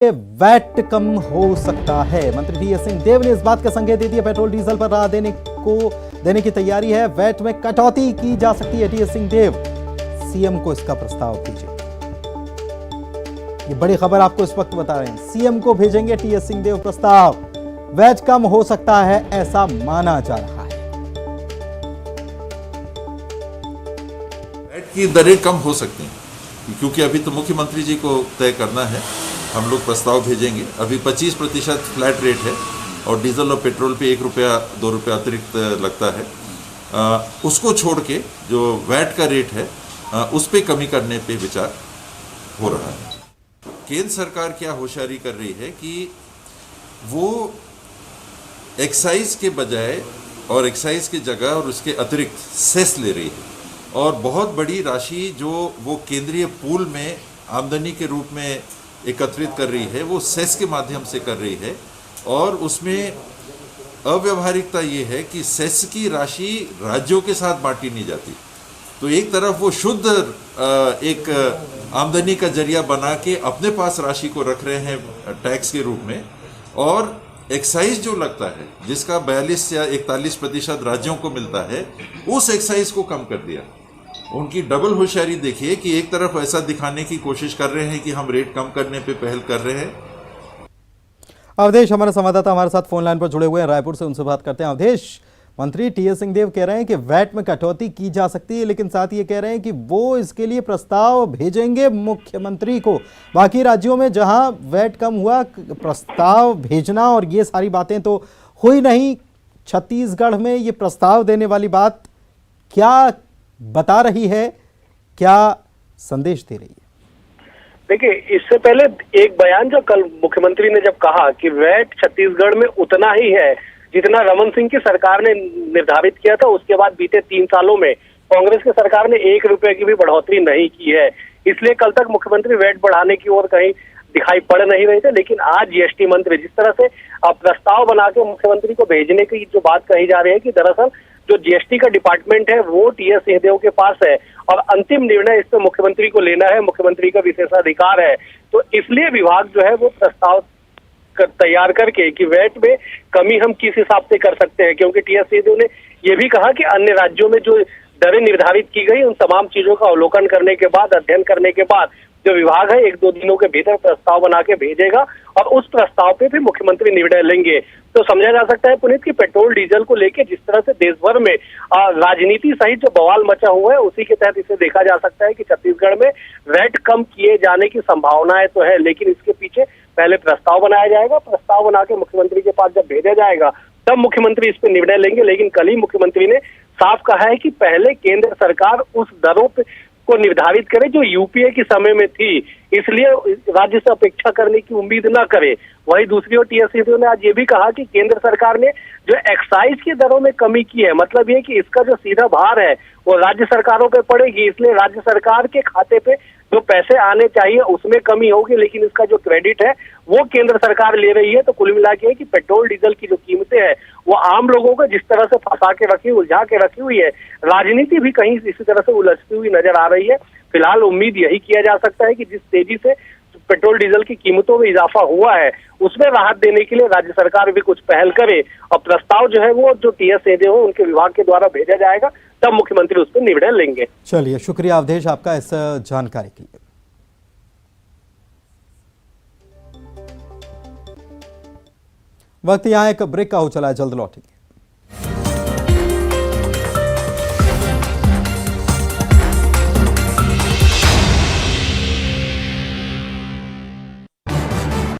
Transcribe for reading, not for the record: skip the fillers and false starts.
VAT कम हो सकता है। मंत्री टीएस सिंहदेव ने इस बात का संकेत दे दिया। पेट्रोल डीजल पर राहत देने की तैयारी है। वैट में कटौती की जा सकती है। टीएस सिंहदेव सीएम को इसका प्रस्ताव भेजेंगे। ये बड़ी खबर आपको इस वक्त बता रहे हैं। सीएम को भेजेंगे टीएस सिंहदेव प्रस्ताव। वैट कम हो सकता है, ऐसा माना जा रहा है। वैट की दरें कम हो सकती हैं क्योंकि अभी तो मुख्यमंत्री जी को तय करना है। हम लोग प्रस्ताव भेजेंगे। अभी 25% फ्लैट रेट है और डीजल और पेट्रोल पे 1 रुपया 2 रुपया अतिरिक्त लगता है। उसको छोड़ के जो वैट का रेट है उस पे कमी करने पे विचार हो रहा है। केंद्र सरकार क्या होशियारी कर रही है कि वो एक्साइज के बजाय और एक्साइज की जगह और उसके अतिरिक्त सेस ले रही है और बहुत बड़ी राशि जो वो केंद्रीय पूल में आमदनी के रूप में एकत्रित कर रही है वो सेस के माध्यम से कर रही है। और उसमें अव्यवहारिकता ये है कि सेस की राशि राज्यों के साथ बांटी नहीं जाती। तो एक तरफ वो शुद्ध एक आमदनी का जरिया बना के अपने पास राशि को रख रहे हैं टैक्स के रूप में, और एक्साइज जो लगता है जिसका 42 या 41% राज्यों को मिलता है उस एक्साइज को कम कर दिया। उनकी डबल होशियारी देखिए कि एक तरफ ऐसा दिखाने की कोशिश कर रहे हैं कि हम रेट कम करने पे पहल कर रहे हैं। अवधेश हमारे संवाददाता हमारे साथ फोन लाइन पर जुड़े हुए हैं रायपुर से, उनसे बात करते हैं। अवधेश, मंत्री टीएस सिंहदेव कह रहे हैं कि वैट में कटौती की जा सकती है, लेकिन साथ ये कह रहे हैं कि वो इसके लिए प्रस्ताव भेजेंगे मुख्यमंत्री को। बाकी राज्यों में जहां वैट कम हुआ, प्रस्ताव भेजना और ये सारी बातें तो हुई नहीं। छत्तीसगढ़ में ये प्रस्ताव देने वाली बात क्या बता रही है, क्या संदेश दे रही है? देखिए, इससे पहले एक बयान जो कल मुख्यमंत्री ने जब कहा कि वैट छत्तीसगढ़ में उतना ही है जितना रमन सिंह की सरकार ने निर्धारित किया था, उसके बाद बीते 3 सालों में कांग्रेस की सरकार ने 1 रुपए की भी बढ़ोतरी नहीं की है। इसलिए कल तक मुख्यमंत्री वैट बढ़ाने की ओर कहीं दिखाई पड़ नहीं रहे थे। लेकिन आज जीएसटी मंत्री जिस तरह से प्रस्ताव बना के मुख्यमंत्री को भेजने की जो बात कही जा रही है कि दरअसल जो जीएसटी का डिपार्टमेंट है वो टीएस सिंहदेव के पास है और अंतिम निर्णय इस पर मुख्यमंत्री को लेना है, मुख्यमंत्री का विशेषाधिकार है। तो इसलिए विभाग जो है वो प्रस्ताव तैयार करके कि वैट में कमी हम किस हिसाब से कर सकते हैं, क्योंकि टीएस सिंहदेव ने यह भी कहा कि अन्य राज्यों में जो दरें निर्धारित की गई उन तमाम चीजों का अवलोकन करने के बाद, अध्ययन करने के बाद जो विभाग है 1-2 दिनों के भीतर प्रस्ताव बना के भेजेगा और उस प्रस्ताव पे भी मुख्यमंत्री निर्णय लेंगे। तो समझा जा सकता है पुनीत की पेट्रोल डीजल को लेकर जिस तरह से देश भर में राजनीति सहित जो बवाल मचा हुआ है, उसी के तहत इसे देखा जा सकता है कि छत्तीसगढ़ में वैट कम किए जाने की संभावनाएं तो है, लेकिन इसके पीछे पहले प्रस्ताव बनाया जाएगा। प्रस्ताव बना के मुख्यमंत्री के पास जब भेजा जाएगा तब मुख्यमंत्री इस पर निर्णय लेंगे। लेकिन कल ही मुख्यमंत्री ने साफ कहा है कि पहले केंद्र सरकार उस दरों को निर्धारित करे जो यूपीए के समय में थी, इसलिए राज्य से अपेक्षा करने की उम्मीद न करे। वही दूसरी ओर टीएस सिंहदेव ने आज ये भी कहा कि केंद्र सरकार ने जो एक्साइज की दरों में कमी की है, मतलब ये कि इसका जो सीधा भार है वो राज्य सरकारों पे पड़ेगी, इसलिए राज्य सरकार के खाते पे जो पैसे आने चाहिए उसमें कमी होगी, लेकिन इसका जो क्रेडिट है वो केंद्र सरकार ले रही है। तो कुल मिला के कि पेट्रोल डीजल की जो कीमतें हैं वो आम लोगों को जिस तरह से फंसा के रखी, उलझा के रखी हुई है, राजनीति भी कहीं इसी तरह से उलझती हुई नजर आ रही है। फिलहाल उम्मीद यही किया जा सकता है कि जिस तेजी से पेट्रोल डीजल की कीमतों में इजाफा हुआ है उसमें राहत देने के लिए राज्य सरकार भी कुछ पहल करे और प्रस्ताव जो है वो जो टीएस सिंहदेव है उनके विभाग के द्वारा भेजा जाएगा, तब मुख्यमंत्री उस पर निर्णय लेंगे। चलिए, शुक्रिया अवधेश आपका इस जानकारी के लिए। वक्त यहाँ एक ब्रेक का हो चला है, जल्द लौटेंगे।